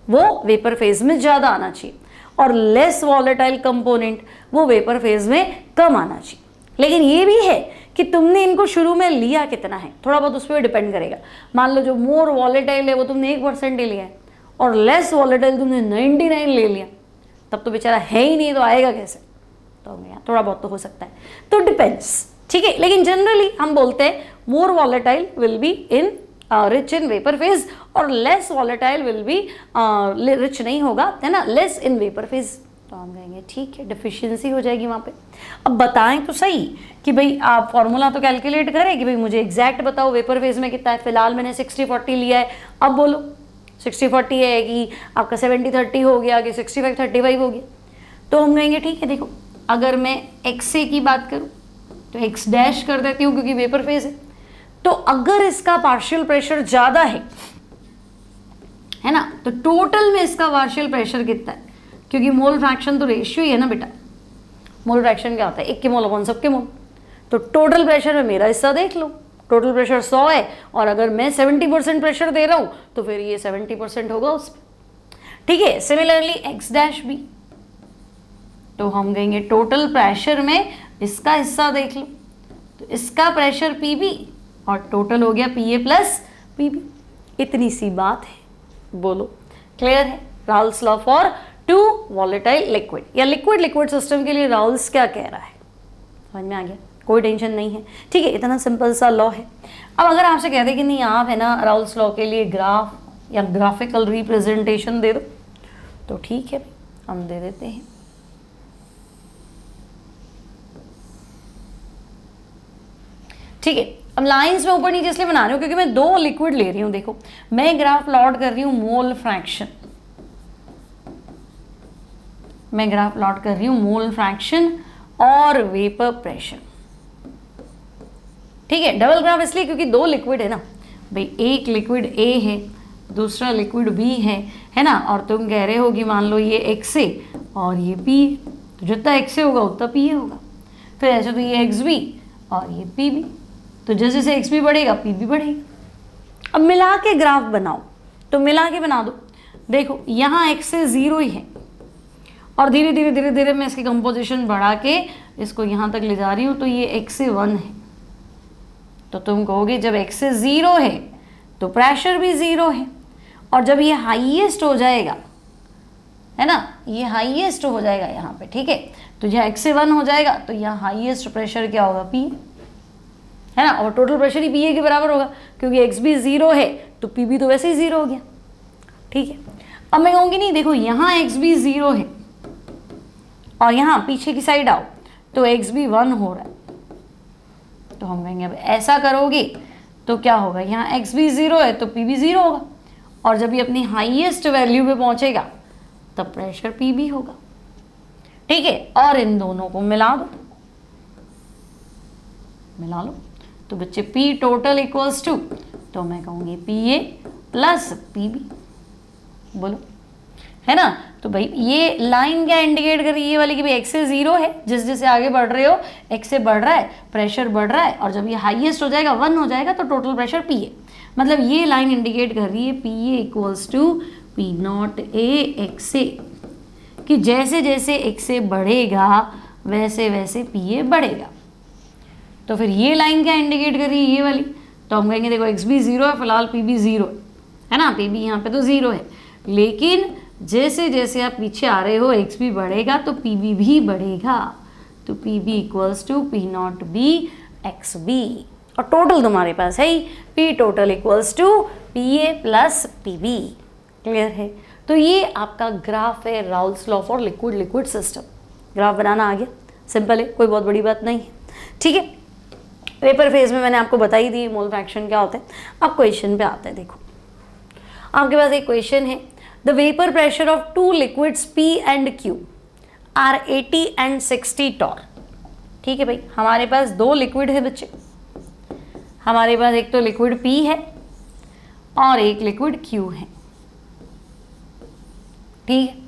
वो वेपर फेज में ज़्यादा आना चाहिए और लेस वॉलेटाइल कंपोनेंट वो वेपर फेज में कम आना चाहिए। लेकिन ये भी है कि तुमने इनको शुरू में लिया कितना है, थोड़ा बहुत उस पर डिपेंड करेगा। मान लो जो मोर वॉलेटाइल है वो तुमने 1% ही लिया है और लेस वॉलेटाइल तुमने 99 ले लिया, तब तो बेचारा है ही नहीं, तो आएगा कैसे। तो थोड़ा बहुत तो हो सकता है, तो डिपेंड्स, ठीक है। लेकिन जनरली हम बोलते हैं more volatile will be in rich in vapour phase और less volatile will be rich नहीं होगा, है ना, लेस इन वेपर फेज। तो हम कहेंगे ठीक है, डिफिशियंसी हो जाएगी वहाँ पे। अब बताएं तो सही कि भाई आप फॉर्मूला तो कैलकुलेट करें कि भाई मुझे एग्जैक्ट बताओ वेपर फेज में कितना है। फिलहाल मैंने 60-40 लिया है, अब बोलो 60-40 है कि आपका 70-30 हो गया कि 65-35 हो गया। तो हम कहेंगे ठीक है, देखो अगर मैं एक्स ए की बात करूँ तो एक्स डैश कर देती हूँ क्योंकि वेपर फेज है। तो अगर इसका पार्शियल प्रेशर ज़्यादा है ना, तो टोटल में इसका पार्शियल प्रेशर कितना है, क्योंकि मोल फ्रैक्शन तो रेशियो ही है ना बेटा। मोल फ्रैक्शन क्या होता है, 1 के मोल अपॉन सबके मोल। तो टोटल प्रेशर में मेरा हिस्सा देख लो, टोटल प्रेशर 100 है और अगर मैं 70% प्रेशर दे रहा हूँ तो फिर ये 70% होगा उस पर, ठीक है। सिमिलरली एक्स डैश भी, तो हम कहेंगे टोटल प्रेशर में इसका हिस्सा देख लो, तो इसका प्रेशर पीबी और टोटल हो गया पीए प्लस पीबी। इतनी सी बात है, बोलो क्लियर है। Raoult's law for two volatile liquid या लिक्विड लिक्विड सिस्टम के लिए राउल्स क्या कह रहा है, समझ में आ गया, कोई टेंशन नहीं है, ठीक है। इतना सिंपल सा लॉ है। अब अगर आपसे कहते कि नहीं आप है ना राउल्स लॉ के लिए ग्राफ या ग्राफिकल रिप्रेजेंटेशन दे दो, तो ठीक है हम दे देते हैं। ठीक है, अब लाइंस में ऊपर नीचे इसलिए बना रही हूँ क्योंकि मैं 2 लिक्विड ले रही हूँ। देखो मैं ग्राफ प्लॉट कर रही हूँ मोल फ्रैक्शन, मैं ग्राफ प्लॉट कर रही हूँ मोल फ्रैक्शन और वेपर प्रेशर, ठीक है। डबल ग्राफ इसलिए क्योंकि 2 लिक्विड है ना भाई, एक लिक्विड ए है दूसरा लिक्विड बी है ना, और तुम कह रहे हो कि मान लो ये एक्स ए और ये पी है, तो जितना एक्स ए होगा उतना पी ए होगा। फिर ऐसे तो ये एक्स बी और ये पी बी, तो जैसे जैसे एक्स बी बढ़ेगा पी बी बढ़ेगा। अब मिला के ग्राफ बनाओ, तो मिला के बना दो। देखो यहाँ एक्स से 0 ही है और धीरे धीरे धीरे धीरे मैं इसकी कंपोजिशन बढ़ा के इसको यहाँ तक ले जा रही हूँ, तो ये एक्स से 1 है। तो तुम कहोगे जब एक्स से 0 है तो प्रेशर भी 0 है, और जब ये हाईएस्ट हो जाएगा, है ना, ये हाईएस्ट हो जाएगा यहाँ पे, ठीक है, तो यहाँ एक्स से 1 हो जाएगा तो यहाँ हाईएस्ट प्रेशर क्या होगा, पी, है ना, और टोटल प्रेशर ही पीए के बराबर होगा क्योंकि एक्स भी 0 है तो पी भी तो वैसे ही 0 हो गया, ठीक है। अब मैं कहूँगी नहीं देखो यहाँ एक्स भी 0 है और यहाँ पीछे की साइड आओ तो एक्स भी 1 हो रहा है, तो हम कहेंगे अब ऐसा करोगे तो क्या होगा, यहाँ एक्स भी 0 है तो पी भी 0 होगा, और जब ये अपनी हाईएस्ट वैल्यू पे पहुँचेगा तब प्रेशर पी भी होगा, ठीक है। और इन दोनों को मिला दो, मिला लो, तो बच्चे पी टोटल इक्वल्स टू, तो मैं कहूँगी P A plus P B, बोलो, है ना। तो भाई ये लाइन क्या इंडिकेट कर रही है, ये वाली कि भाई एक्स से 0 है, जिस जैसे आगे बढ़ रहे हो एक्स से बढ़ रहा है, प्रेशर बढ़ रहा है, और जब ये हाईएस्ट हो जाएगा 1 हो जाएगा तो टोटल प्रेशर पी ए, मतलब ये लाइन इंडिकेट कर रही है P A equals to P not A X A, कि जैसे जैसे एक्स ए बढ़ेगा वैसे वैसे पी ए बढ़ेगा। तो फिर ये लाइन क्या इंडिकेट कर रही है, ये वाली, तो हम कहेंगे देखो एक्स भी 0 है, फिलहाल पी भी 0 है ना, पी भी यहाँ पे तो 0 है, लेकिन जैसे जैसे आप पीछे आ रहे हो एक्स भी बढ़ेगा तो पी बी भी बढ़ेगा, तो P B equals to P not B X B, और टोटल तुम्हारे पास है ही P total equals to P A plus P B, clear है। तो ये आपका ग्राफ है Raoult's law for liquid liquid system. Graph बनाना आ गया, सिंपल है, कोई बहुत बड़ी बात नहीं है, ठीक है। वेपर फेज में मैंने आपको बता ही दी मोल फ्रैक्शन क्या होता है। अब क्वेश्चन पे आते हैं, देखो आपके पास एक क्वेश्चन है, the vapour pressure of 2 liquids P and Q are 80 and 60 torr. ठीक है भाई, हमारे पास दो लिक्विड है बच्चे, हमारे पास एक तो लिक्विड P है और एक लिक्विड Q है। ठीक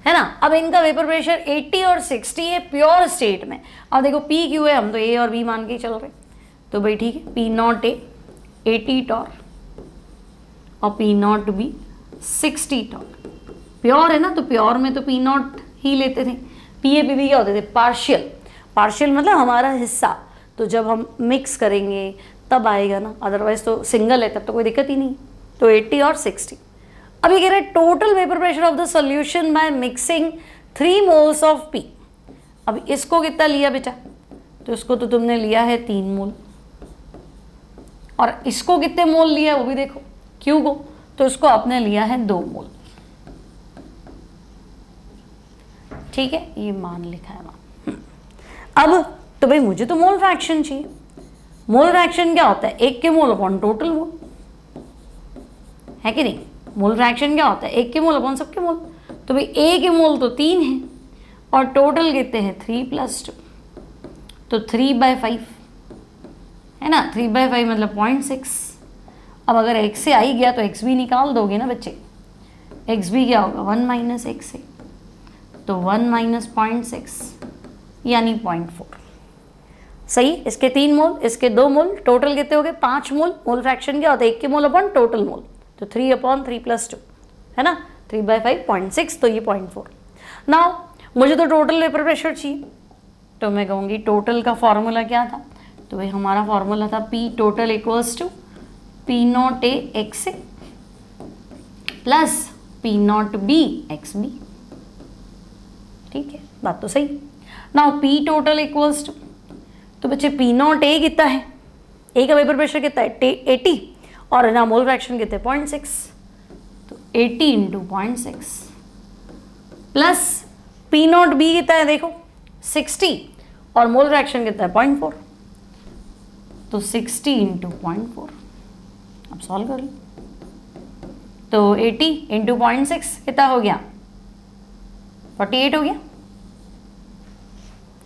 है ना। अब इनका वेपर प्रेशर 80 और 60 है प्योर स्टेट में। अब देखो P Q है, हम तो A और B मान के चल रहे, तो भाई ठीक है, P नॉट A 80 टॉर और P naught B 60 torr. Pure है ना, तो प्योर में तो P नॉट ही लेते थे। PA PB क्या होते थे? पार्शियल। पार्शियल मतलब हमारा हिस्सा, तो जब हम मिक्स करेंगे तब आएगा ना, अदरवाइज तो सिंगल है तब तो कोई दिक्कत ही नहीं। तो 80 और 60। अब ये कह रहे हैं total vapour pressure of the solution by mixing 3 moles of P। अब इसको कितना लिया बेटा? तो इसको तो तुमने लिया है 3 मोल, और इसको कितने मोल लिया है वो भी देखो, Q को, तो इसको आपने लिया है 2 मोल। ठीक है, ये मान लिखा है वहां। अब तो भाई मुझे तो मोल फ्रैक्शन चाहिए। मोल फ्रैक्शन क्या होता है? एक के मोल अपॉन टोटल मोल, है कि नहीं? मोल फ्रैक्शन क्या होता है? एक के मोल अपॉन सबके मोल। तो भाई ए के मोल तो 3 है और टोटल कितने हैं? 3 + 2, तो 3/5 है ना। 3/5 मतलब 0.6। अब अगर x से आई गया तो x भी निकाल दोगे ना बच्चे। x भी क्या होगा? 1 - x है, तो 1 - 0.6 यानी 0.4। सही, इसके 3 मोल, इसके 2 मोल, टोटल कितने हो गए? 5 मोल। मोल फ्रैक्शन क्या होता है? एक के मोल अपॉन टोटल मोल, तो 3/3 + 2 है ना, 3/5 0.6, तो ये 0.4। नाउ मुझे तो टोटल वेपर प्रेशर चाहिए, तो मैं कहूँगी टोटल का फॉर्मूला क्या था? तो भाई हमारा फॉर्मूला था P total = P naught A XA plus P naught B XB। ठीक है, बात तो सही। नाउ P total = तो बच्चे P नॉट A कितना है? A का वेपर प्रेशर कितना है? 80, और ना मोल फ्रैक्शन कितने? 0.6, तो 80 × 0.6 प्लस P नॉट B कितना है? देखो 60, और मोल फ्रैक्शन कितना है? 0.4, तो 60 × 0.4। अब सॉल्व कर लो, तो 80 × 0.6 कितना हो गया? 48 हो गया।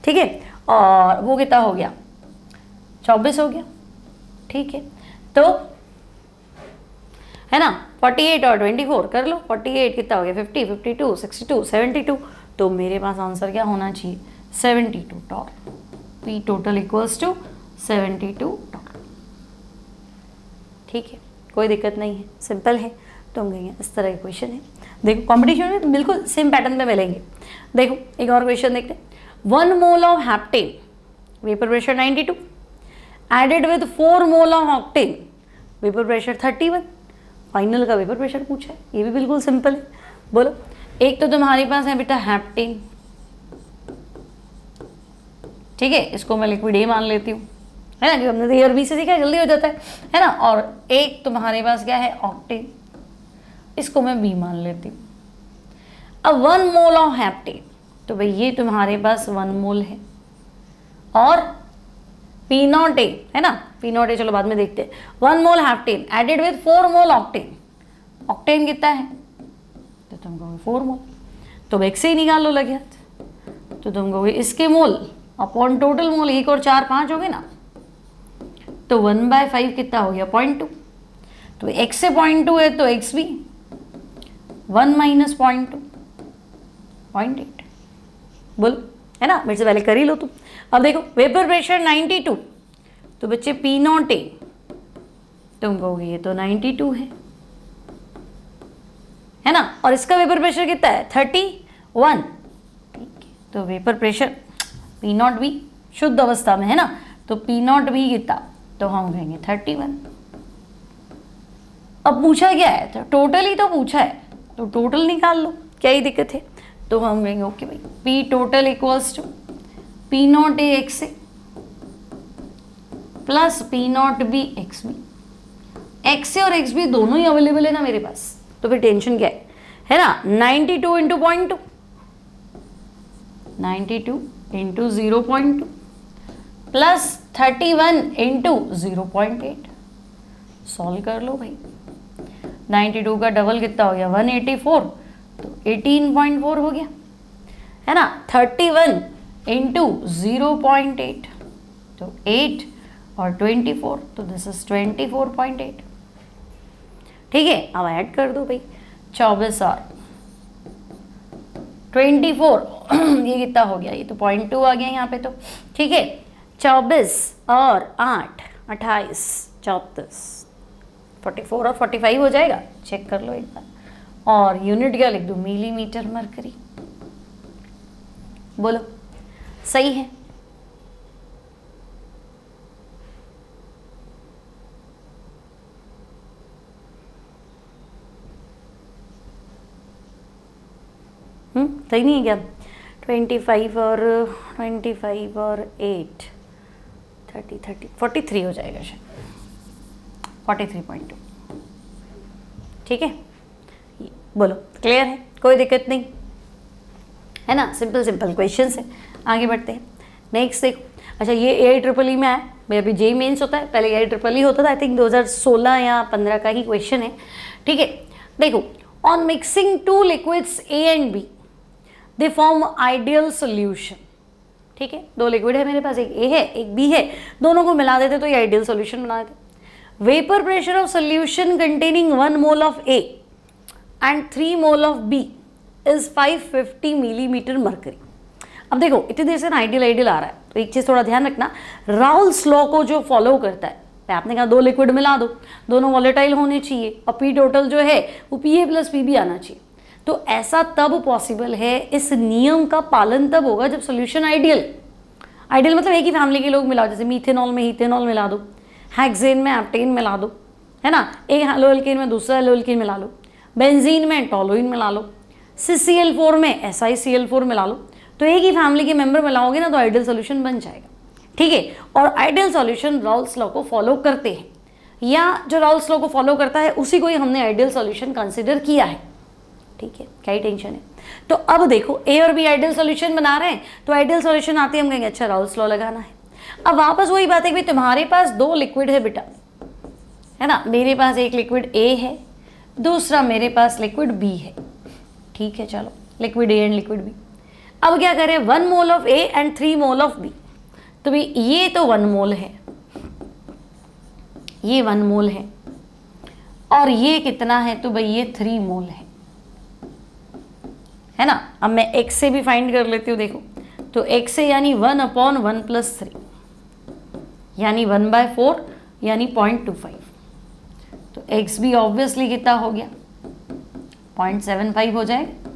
ठीक है, और वो कितना हो गया? 24 हो गया। ठीक है, तो है ना, 48 और 24 कर लो। 48 कितना हो गया? 50, 52, 62, 72। तो मेरे पास आंसर क्या होना चाहिए? 72 टॉर। P total = 72 Tor. ठीक है, कोई दिक्कत नहीं है, सिंपल है। तो हम कहेंगे इस तरह के क्वेश्चन है। देखो कॉम्पिटिशन में बिल्कुल सेम पैटर्न पे मिलेंगे। देखो एक और क्वेश्चन देखते हैं। 1 mole of heptane, vapour pressure 92, added with 4 mole of octane, vapour pressure 31। Final का वेपर प्रेशर पूछा है, ये भी बिल्कुल सिंपल है। बोलो, एक तो तुम्हारे पास है बेटा हेप्टेन, ठीक है, इसको मैं लिक्विड A मान लेती हूँ, है ना, क्योंकि हमने तो A और B से सीखा है, जल्दी हो जाता है ना। और एक तुम्हारे पास क्या है? ऑक्टेन, इसको मैं B मान लेती हूँ। अब 1 मोल ऑफ हेप्टेन, तो भाई ये तुम्हारे पास 1 मोल है, और P नॉट A है ना, P नॉट A चलो बाद में देखते हैं। 1 mole heptane added with 4 mole octane, octane कितना है? तो तुम कहोगे 4 मोल, तो x से ही निकाल लो लगे हाथ। तो तुम कहोगे इसके मोल अपॉन टोटल मोल, 1 और 4 5 हो गए ना, तो 1/5 कितना हो गया? 0.2। तो x से 0.2 है तो x भी 1 - 0.2 0.8। बोलो, है ना, मेरे से पहले कर ही लो तुम। अब देखो वेपर प्रेशर 92, तो बच्चे P नॉट A, तुम कहोगे ये तो 92 है ना, और इसका वेपर प्रेशर कितना है? 31। ठीक है, तो vapour pressure P naught B शुद्ध अवस्था में है ना, तो P नॉट B कितना? तो हम कहेंगे 31। अब पूछा क्या है? तो टोटल ही तो पूछा है, तो टोटल निकाल लो, क्या ही दिक्कत है। तो हम कहेंगे ओके भाई, P total = P naught A XA plus P naught B XB। XA और XB दोनों ही अवेलेबल है ना मेरे पास, तो फिर टेंशन क्या है ना। 92 × 0.2, 92 × 0.2 प्लस 31 × 0.8। सॉल्व कर लो भाई। 92 का डबल कितना हो गया? 184, तो 18.4 हो गया। है ना, 31 इंटू 0.8 तो 8 और 24 तो दिस इज 24.8। ठीक है, अब ऐड कर दो भाई 24 और 24 ये कितना हो गया, ये तो 0.2 आ गया यहाँ पे तो। ठीक है, 24 और 8 28 34 44 और 45 हो जाएगा, चेक कर लो एक बार। और यूनिट क्या लिख दूँ, मिलीमीटर मरकरी। बोलो सही है? सही नहीं है क्या? 25 और 8 30 43 हो जाएगा शायद, 43.2। ठीक है, बोलो क्लियर है, कोई दिक्कत नहीं है ना, सिंपल सिंपल क्वेश्चन है। आगे बढ़ते हैं, नेक्स्ट देखो। अच्छा, ये AIEEE में आया भाई, अभी JEE मेंस होता है, पहले AIEEE होता था, आई थिंक 2016 या 15 का ही क्वेश्चन है। ठीक है, देखो, on mixing two liquids A and B they form ideal solution. ठीक है, दो लिक्विड है मेरे पास, एक A है एक B है, दोनों को मिला देते तो ये आइडियल सोल्यूशन बना देते। Vapour pressure of solution containing 1 mole of A and 3 mole of B is 550 millimetre mercury. अब देखो, इतनी देर से ना आइडियल आ रहा है, तो एक चीज़ थोड़ा ध्यान रखना, राउल्स लॉ को जो फॉलो करता है, आपने कहा दो लिक्विड मिला दो, दोनों वॉलेटाइल होने चाहिए और P टोटल जो है वो PA प्लस PB आना चाहिए। तो ऐसा तब पॉसिबल है, इस नियम का पालन तब होगा जब सोल्यूशन आइडियल मतलब एक ही फैमिली के लोग मिलाओ, जैसे मीथेनॉल में हीथेनॉल मिला दो, हेक्सेन में एप्टेन मिला दो, है ना, एक हेलोएल्केन में दूसरा हेलोएल्केन मिला लो, बेंजीन में टोलुइन मिला लो, CCl4 में SiCl4 मिला लो, तो एक ही फैमिली के मेंबर मिलाओगे ना तो आइडियल सॉल्यूशन बन जाएगा। ठीक है, और आइडियल सॉल्यूशन राउल्स लॉ को फॉलो करते हैं, या जो राउल्स लॉ को फॉलो करता है उसी को ही हमने आइडियल सॉल्यूशन कंसिडर किया है। ठीक है, क्या ही टेंशन है। तो अब देखो, A और B आइडियल सॉल्यूशन बना रहे हैं, तो आइडियल सॉल्यूशन आते ही हम कहेंगे अच्छा राउल्स लॉ लगाना है। अब वापस वही बात है कि भाई तुम्हारे पास दो लिक्विड है बेटा, है ना, मेरे पास एक लिक्विड A है, दूसरा मेरे पास लिक्विड B है। ठीक है, चलो liquid A and liquid B। अब क्या करें, 1 mole of A and 3 mole of B। तो भाई ये तो 1 मोल है, ये 1 मोल है, और ये कितना है, तो भाई ये 3 मोल है ना। अब मैं x से भी फाइंड कर लेती हूँ, देखो तो x से यानी 1/1 + 3 यानी 1/4 यानी 0.25। तो x भी ऑब्वियसली कितना हो गया, 0.75 हो जाएगा।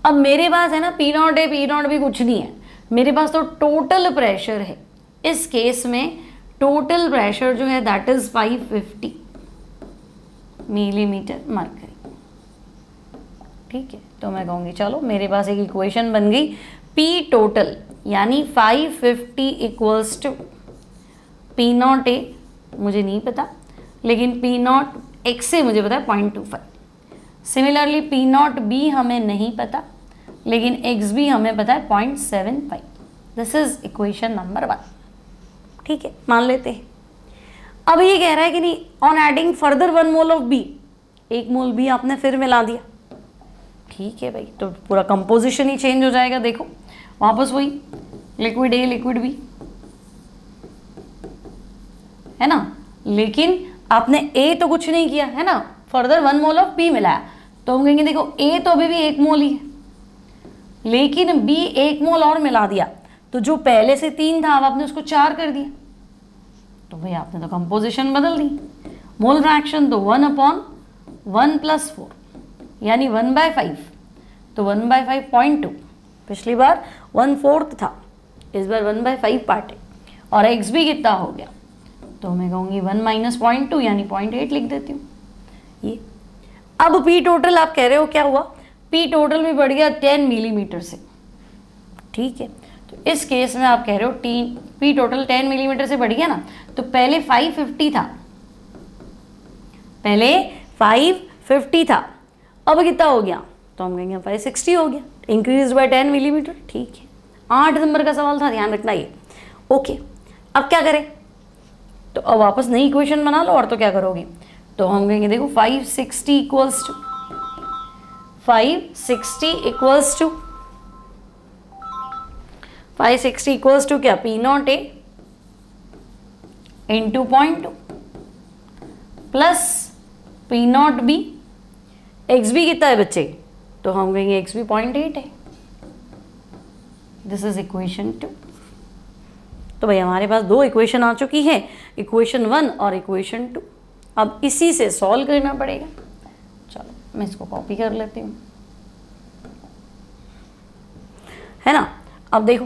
अब मेरे पास है ना P0 है, P0 भी कुछ नहीं है, मेरे पास तो टोटल प्रेशर है। इस केस में टोटल प्रेशर जो है दैट इज 550 मिलीमीटर मरकरी। ठीक है, तो मैं कहूँगी चलो मेरे पास एक इक्वेशन बन गई, P टोटल यानी 550 इक्वल्स टू P0 A मुझे नहीं पता, लेकिन P0 X से मुझे पता है 0.25। सिमिलरली P0 B हमें नहीं पता, लेकिन X भी हमें पता है 0.75। This is equation number 1। ठीक है, मान लेते हैं। अब ये कह रहा है कि नहीं, on adding further 1 mole of B, 1 mole B आपने फिर मिला दिया। ठीक है भाई, तो पूरा कंपोजिशन ही चेंज हो जाएगा। देखो वापस वही लिक्विड A लिक्विड B, है ना, लेकिन आपने A तो कुछ नहीं किया है ना, फर्दर 1 मोल ऑफ B मिलाया, तो हम कहेंगे देखो A तो अभी भी 1 मोल ही है, लेकिन B 1 मोल और मिला दिया, तो जो पहले से 3 था अब आपने उसको 4 कर दिया, तो भाई आपने तो कंपोजिशन बदल दी। मोल फ्रैक्शन तो 1/1 + 4 यानी 1/5, तो 1/5 0.2। पिछली बार 1/4 था, इस बार 1/5 पार्ट है, और x भी कितना हो गया, तो मैं कहूँगी 1 - 0.2 यानी 0.8 लिख देती हूँ ये। अब P टोटल आप कह रहे हो क्या हुआ, P टोटल भी बढ़ गया 10 मिलीमीटर से। ठीक है, तो इस केस में आप कह रहे हो P टोटल 10 मिलीमीटर से बढ़ गया ना, तो पहले 550 था, पहले 550 था, अब कितना हो गया, तो हम कहेंगे 560 हो गया, इंक्रीज बाय 10 मिलीमीटर। ठीक है, 8 नंबर का सवाल था, ध्यान रखना ये। ओके, अब क्या करें, तो अब वापस नई इक्वेशन बना लो, और तो क्या करोगे, तो हम कहेंगे देखो 560 equals to 560 equals to 560 equals to क्या, P not A into 0.2 plus P not B. X B कितना है बच्चे, तो हम कहेंगे एक्स बी 0.8 है। This is equation 2। तो भाई हमारे पास दो इक्वेशन आ चुकी है, इक्वेशन 1 और इक्वेशन 2। अब इसी से सॉल्व करना पड़ेगा। चलो मैं इसको कॉपी कर लेती हूँ, है ना। अब देखो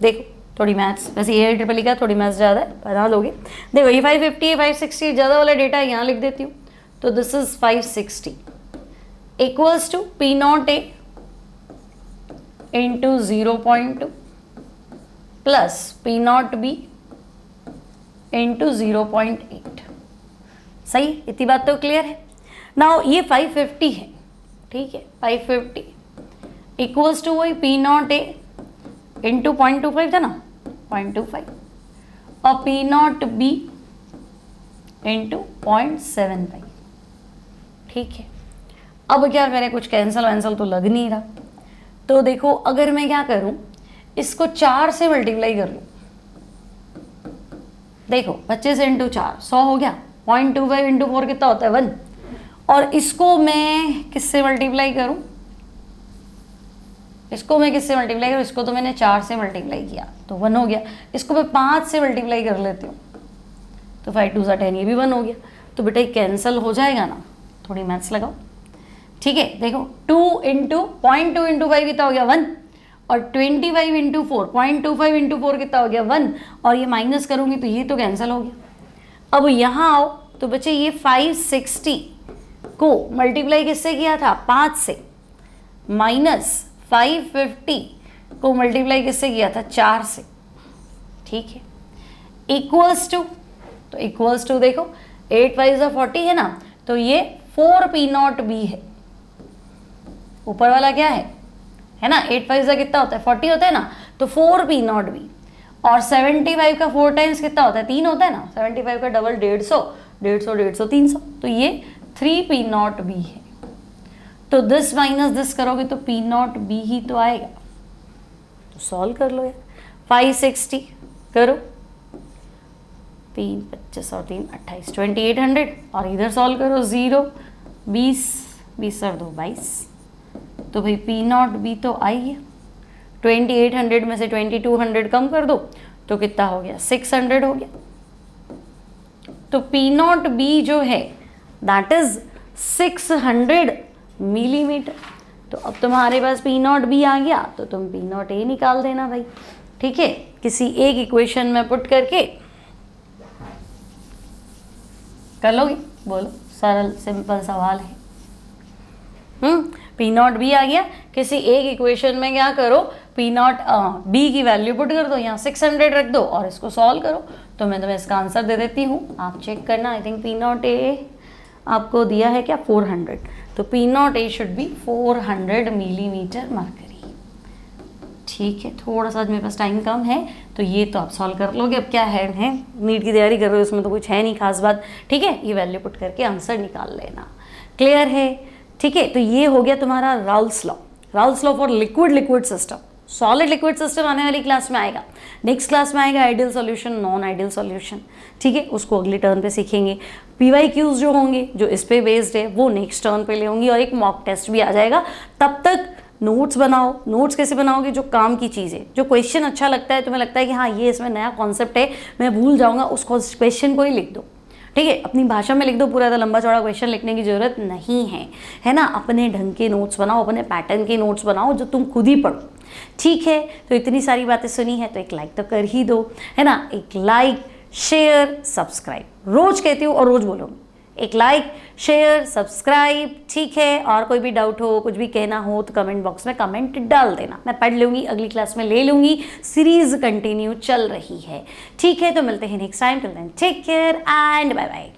देखो थोड़ी मैथ्स, वैसे ये ट्रिपल का थोड़ी मैथ्स ज़्यादा है, बना लोगे। देखो ये 550 है, 560 ज़्यादा वाला डेटा है, यहाँ लिख देती हूँ। तो this is 560 equals to P not A into 0.2 plus P not B into 0.8। सही, इतनी बात तो क्लियर है। नाउ ये 550 है, ठीक है, 550 इक्वल्स टू वही पी नॉट ए इंटू 0.25 था ना, 0.25 और पी नॉट बी इंटू 0.75। ठीक है, अब क्या करें, कुछ कैंसल वैंसल तो लग नहीं रहा। तो देखो अगर मैं क्या करूं, इसको 4 से मल्टीप्लाई कर लूं। देखो 25 इंटू 4 100 हो गया, 0.25 इंटू 4 कितना होता है 1। और इसको मैं किससे मल्टीप्लाई करूं, इसको मैं किससे मल्टीप्लाई करूं, इसको तो मैंने 4 से मल्टीप्लाई किया तो 1 हो गया। इसको मैं 5 से मल्टीप्लाई कर लेती हूँ तो 5 2 10, ये भी 1 हो गया। तो बेटा ये कैंसिल हो जाएगा ना, थोड़ी मैथ्स लगाओ। ठीक है, देखो 2 इंटू 0.2 इंटू 5 कितना हो गया 1, और 25 इंटू 4 0.25 इंटू 4 कितना हो गया 1, और ये माइनस करूँगी तो ये तो कैंसिल हो गया। अब यहाँ आओ तो बच्चे ये 560 को मल्टीप्लाई किससे किया था 5 से, माइनस 550 को मल्टीप्लाई किससे किया था 4 से। ठीक है, इक्वल्स टू, तो इक्वल्स टू देखो 8 5 40 है ना, तो ये 4 पी नॉट बी है। ऊपर वाला क्या है ना, 8 5 कितना होता है 40 होता है ना, तो 4 पी नॉट बी। और 75 का 4 टाइम्स कितना होता है 3 होता है ना, 75 का डबल 150 150 150 300, तो ये 3 पी नॉट बी है। तो दिस माइनस दिस करोगे तो पी नॉट बी ही तो आएगा। तो सॉल्व कर लो यार, 560 करो, 3 25 और 3 28 2800, और इधर सॉल्व करो 0 20 20 और 2 22, तो भाई पी नॉट बी तो आई है। 2800 में से 2200 कम कर दो तो कितना हो गया 600 हो गया। तो पी नॉट बी जो है दैट इज 600 मिलीमीटर। तो अब तुम्हारे पास पी नॉट बी आ गया तो तुम पी नॉट ए निकाल देना भाई। ठीक है, किसी एक इक्वेशन में पुट करके कर लोगे, बोलो, सरल सिंपल सवाल है। पी नॉट बी आ गया, किसी एक इक्वेशन में क्या करो, पी नॉट बी की वैल्यू पुट कर दो, यहाँ 600 रख दो और इसको सॉल्व करो। तो मैं तुम्हें इसका आंसर दे देती हूँ, आप चेक करना। I think P not a आपको दिया है क्या 400, तो P not a should be 400 millimetre mercury. ठीक है, थोड़ा सा मेरे पास टाइम कम है तो ये तो आप सॉल्व कर लोगे। अब क्या है नीट की तैयारी कर रहे हो, उसमें तो कुछ है नहीं खास बात। ठीक है, ये वैल्यू पुट करके आंसर निकाल लेना। क्लियर है? ठीक है, तो ये हो गया तुम्हारा Raoult's law. Raoul's law for liquid system. Solid liquid system आने वाली क्लास में आएगा। नेक्स्ट क्लास में आएगा ideal solution, non ideal solution. ठीक है, उसको अगले टर्न पे सीखेंगे। PYQs जो होंगे जो इस पे बेस्ड है वो नेक्स्ट टर्न पे ले होंगी, और एक मॉक टेस्ट भी आ जाएगा। तब तक नोट्स बनाओ। नोट्स कैसे बनाओगे, जो काम की चीज़ें, जो क्वेश्चन अच्छा लगता है, तुम्हें लगता है कि हाँ ये इसमें नया कॉन्सेप्ट है, मैं भूल जाऊँगा, उस क्वेश्चन को ही लिख दो। ठीक है, अपनी भाषा में लिख दो, पूरा लंबा चौड़ा क्वेश्चन लिखने की जरूरत नहीं है ना। अपने ढंग के नोट्स बनाओ, अपने पैटर्न के नोट्स बनाओ जो तुम खुद ही पढ़ो। ठीक है, तो इतनी सारी बातें सुनी है तो एक लाइक तो कर ही दो, है ना। एक लाइक, शेयर, सब्सक्राइब रोज कहती हूँ और रोज बोलूँगी, एक लाइक, शेयर, सब्सक्राइब। ठीक है, और कोई भी डाउट हो, कुछ भी कहना हो तो कमेंट बॉक्स में कमेंट डाल देना, मैं पढ़ लूँगी, अगली क्लास में ले लूँगी। सीरीज कंटिन्यू चल रही है। ठीक है, तो मिलते हैं next time. Till then take care and bye bye.